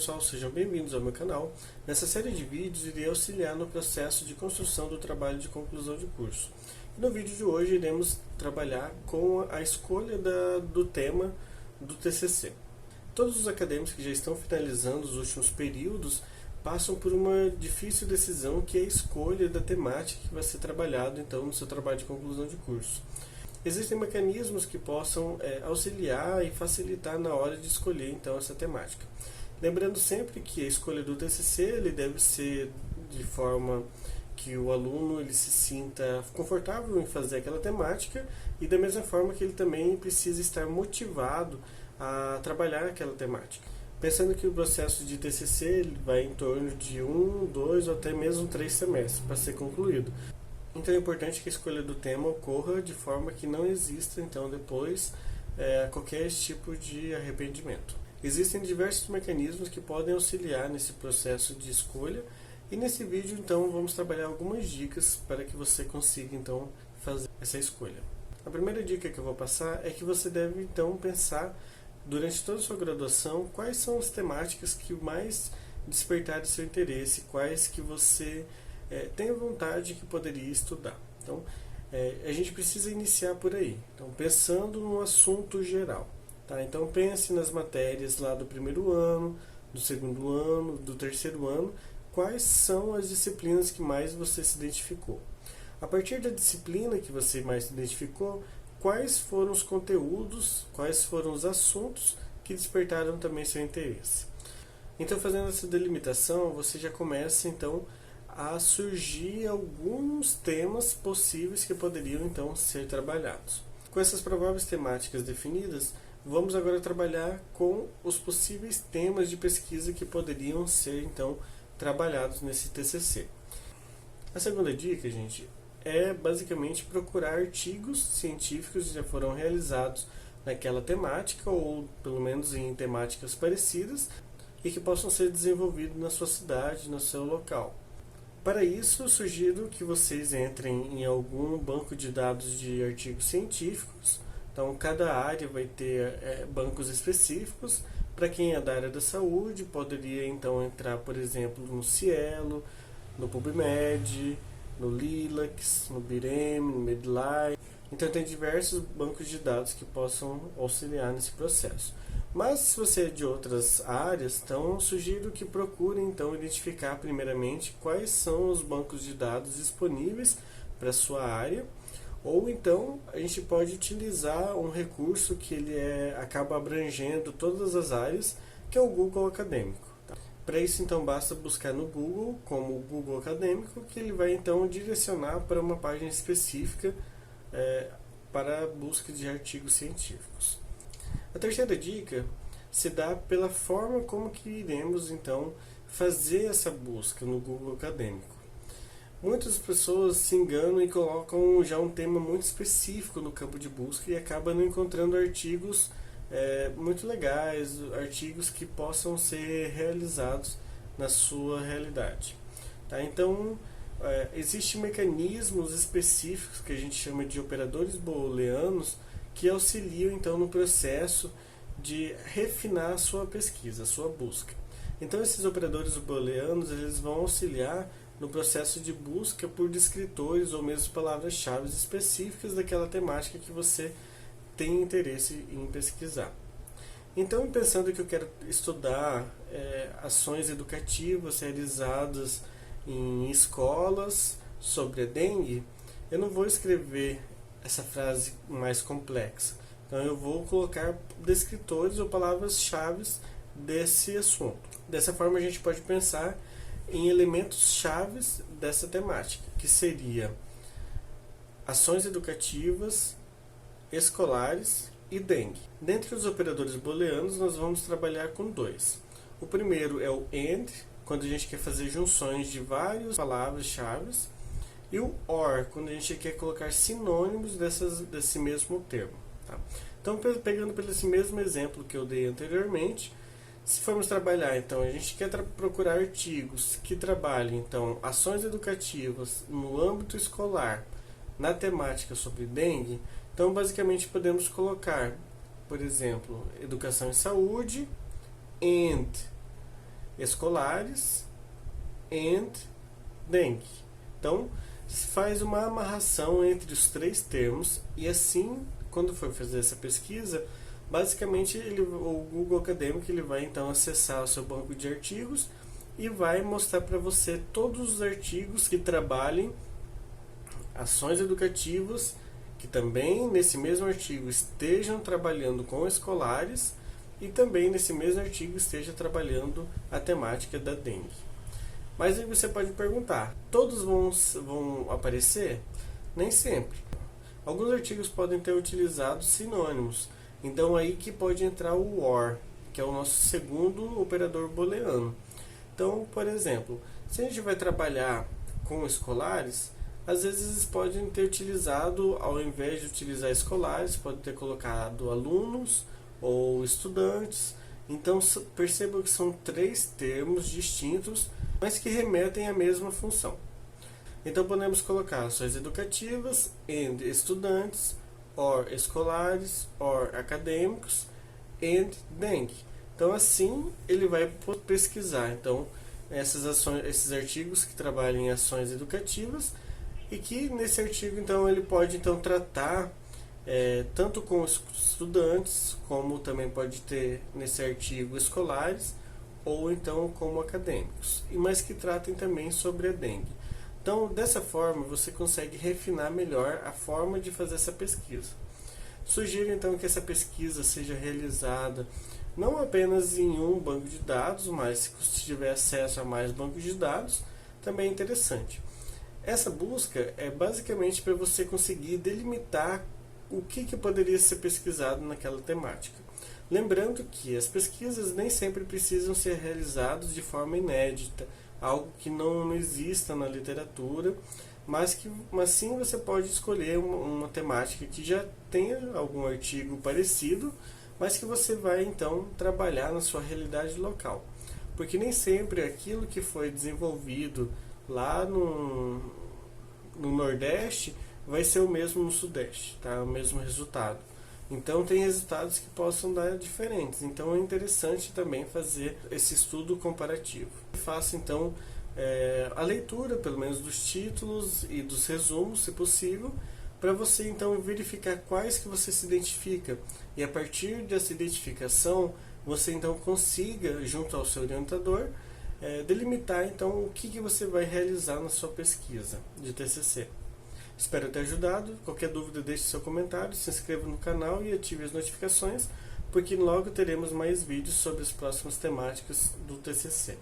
pessoal, sejam bem-vindos ao meu canal. Nessa série de vídeos irei auxiliar no processo de construção do trabalho de conclusão de curso. E no vídeo de hoje iremos trabalhar com a escolha do tema do TCC. Todos os acadêmicos que já estão finalizando os últimos períodos passam por uma difícil decisão, que é a escolha da temática que vai ser trabalhado então no seu trabalho de conclusão de curso. Existem mecanismos que possam auxiliar e facilitar na hora de escolher então essa temática. Lembrando sempre que a escolha do TCC ele deve ser de forma que o aluno ele se sinta confortável em fazer aquela temática e da mesma forma que ele também precisa estar motivado a trabalhar aquela temática. Pensando que o processo de TCC ele vai em torno de 1, 2 ou até mesmo 3 semestres para ser concluído. Então é importante que a escolha do tema ocorra de forma que não exista então depois qualquer tipo de arrependimento. Existem diversos mecanismos que podem auxiliar nesse processo de escolha e nesse vídeo então vamos trabalhar algumas dicas para que você consiga então fazer essa escolha. A primeira dica que eu vou passar é que você deve então pensar durante toda a sua graduação quais são as temáticas que mais despertaram seu interesse, quais que você tenha vontade que poderia estudar. Então, a gente precisa iniciar por aí. Então, pensando no assunto geral. Tá? Então, pense nas matérias lá do primeiro ano, do segundo ano, do terceiro ano, quais são as disciplinas que mais você se identificou. A partir da disciplina que você mais se identificou, quais foram os conteúdos, quais foram os assuntos que despertaram também seu interesse. Então, fazendo essa delimitação, você já começa então a surgir alguns temas possíveis que poderiam então ser trabalhados. Com essas prováveis temáticas definidas, vamos agora trabalhar com os possíveis temas de pesquisa que poderiam ser então trabalhados nesse TCC. A segunda dica, gente, é basicamente procurar artigos científicos que já foram realizados naquela temática ou pelo menos em temáticas parecidas e que possam ser desenvolvidos na sua cidade, no seu local. Para isso, sugiro que vocês entrem em algum banco de dados de artigos científicos. Então, cada área vai ter bancos específicos. Para quem é da área da saúde, poderia então entrar, por exemplo, no Cielo, no PubMed, no Lilacs, no Bireme, no Medline. Então, tem diversos bancos de dados que possam auxiliar nesse processo. Mas se você é de outras áreas, então sugiro que procure então identificar primeiramente quais são os bancos de dados disponíveis para a sua área, ou então a gente pode utilizar um recurso que ele acaba abrangendo todas as áreas, que é o Google Acadêmico. Tá? Para isso então basta buscar no Google como Google Acadêmico, que ele vai então direcionar para uma página específica para a busca de artigos científicos. A terceira dica se dá pela forma como que iremos então fazer essa busca no Google Acadêmico. Muitas pessoas se enganam e colocam já um tema muito específico no campo de busca e acabam não encontrando artigos muito legais, artigos que possam ser realizados na sua realidade. Tá? Então, existem mecanismos específicos que a gente chama de operadores booleanos que auxiliam então no processo de refinar a sua pesquisa, a sua busca. Então esses operadores booleanos eles vão auxiliar no processo de busca por descritores ou mesmo palavras-chave específicas daquela temática que você tem interesse em pesquisar. Então, pensando que eu quero estudar ações educativas realizadas em escolas sobre a dengue, eu não vou escrever essa frase mais complexa. Então eu vou colocar descritores ou palavras-chave desse assunto. Dessa forma a gente pode pensar em elementos chaves dessa temática, que seria ações educativas, escolares e dengue. Dentre os operadores booleanos nós vamos trabalhar com dois. O primeiro é o AND, quando a gente quer fazer junções de várias palavras-chave, e o OR, quando a gente quer colocar sinônimos desse mesmo termo. Tá? Então, pegando pelo esse mesmo exemplo que eu dei anteriormente, se formos trabalhar, então, a gente quer procurar artigos que trabalhem então, ações educativas no âmbito escolar, na temática sobre dengue, então, basicamente, podemos colocar, por exemplo, educação e saúde, and escolares and dengue. Então, se faz uma amarração entre os três termos e assim, quando for fazer essa pesquisa, basicamente o Google Acadêmico ele vai então acessar o seu banco de artigos e vai mostrar para você todos os artigos que trabalhem ações educativas, que também nesse mesmo artigo estejam trabalhando com escolares e também nesse mesmo artigo esteja trabalhando a temática da dengue. Mas aí você pode perguntar, todos vão aparecer? Nem sempre. Alguns artigos podem ter utilizado sinônimos, então aí que pode entrar o OR, que é o nosso segundo operador booleano. Então, por exemplo, se a gente vai trabalhar com escolares, às vezes podem ter utilizado, ao invés de utilizar escolares, pode ter colocado alunos ou estudantes. Então percebam que são três termos distintos, mas que remetem à mesma função. Então podemos colocar ações educativas and estudantes, or escolares, or acadêmicos, and dengue. Então assim ele vai pesquisar então esses artigos que trabalham em ações educativas e que nesse artigo então ele pode então tratar tanto com os estudantes como também pode ter nesse artigo escolares ou então como acadêmicos, mas que tratem também sobre a dengue. Então dessa forma você consegue refinar melhor a forma de fazer essa pesquisa. Sugiro então que essa pesquisa seja realizada não apenas em um banco de dados, mas se tiver acesso a mais bancos de dados, também é interessante. Essa busca é basicamente para você conseguir delimitar o que poderia ser pesquisado naquela temática. Lembrando que as pesquisas nem sempre precisam ser realizadas de forma inédita, algo que não exista na literatura, mas sim você pode escolher uma temática que já tenha algum artigo parecido, mas que você vai então trabalhar na sua realidade local. Porque nem sempre aquilo que foi desenvolvido lá no Nordeste vai ser o mesmo no Sudeste, tá? O mesmo resultado. Então tem resultados que possam dar diferentes. Então é interessante também fazer esse estudo comparativo. Faça então a leitura, pelo menos dos títulos e dos resumos, se possível, para você então verificar quais que você se identifica. E a partir dessa identificação, você então consiga, junto ao seu orientador, delimitar então o que você vai realizar na sua pesquisa de TCC. Espero ter ajudado. Qualquer dúvida deixe seu comentário, se inscreva no canal e ative as notificações, porque logo teremos mais vídeos sobre as próximas temáticas do TCC.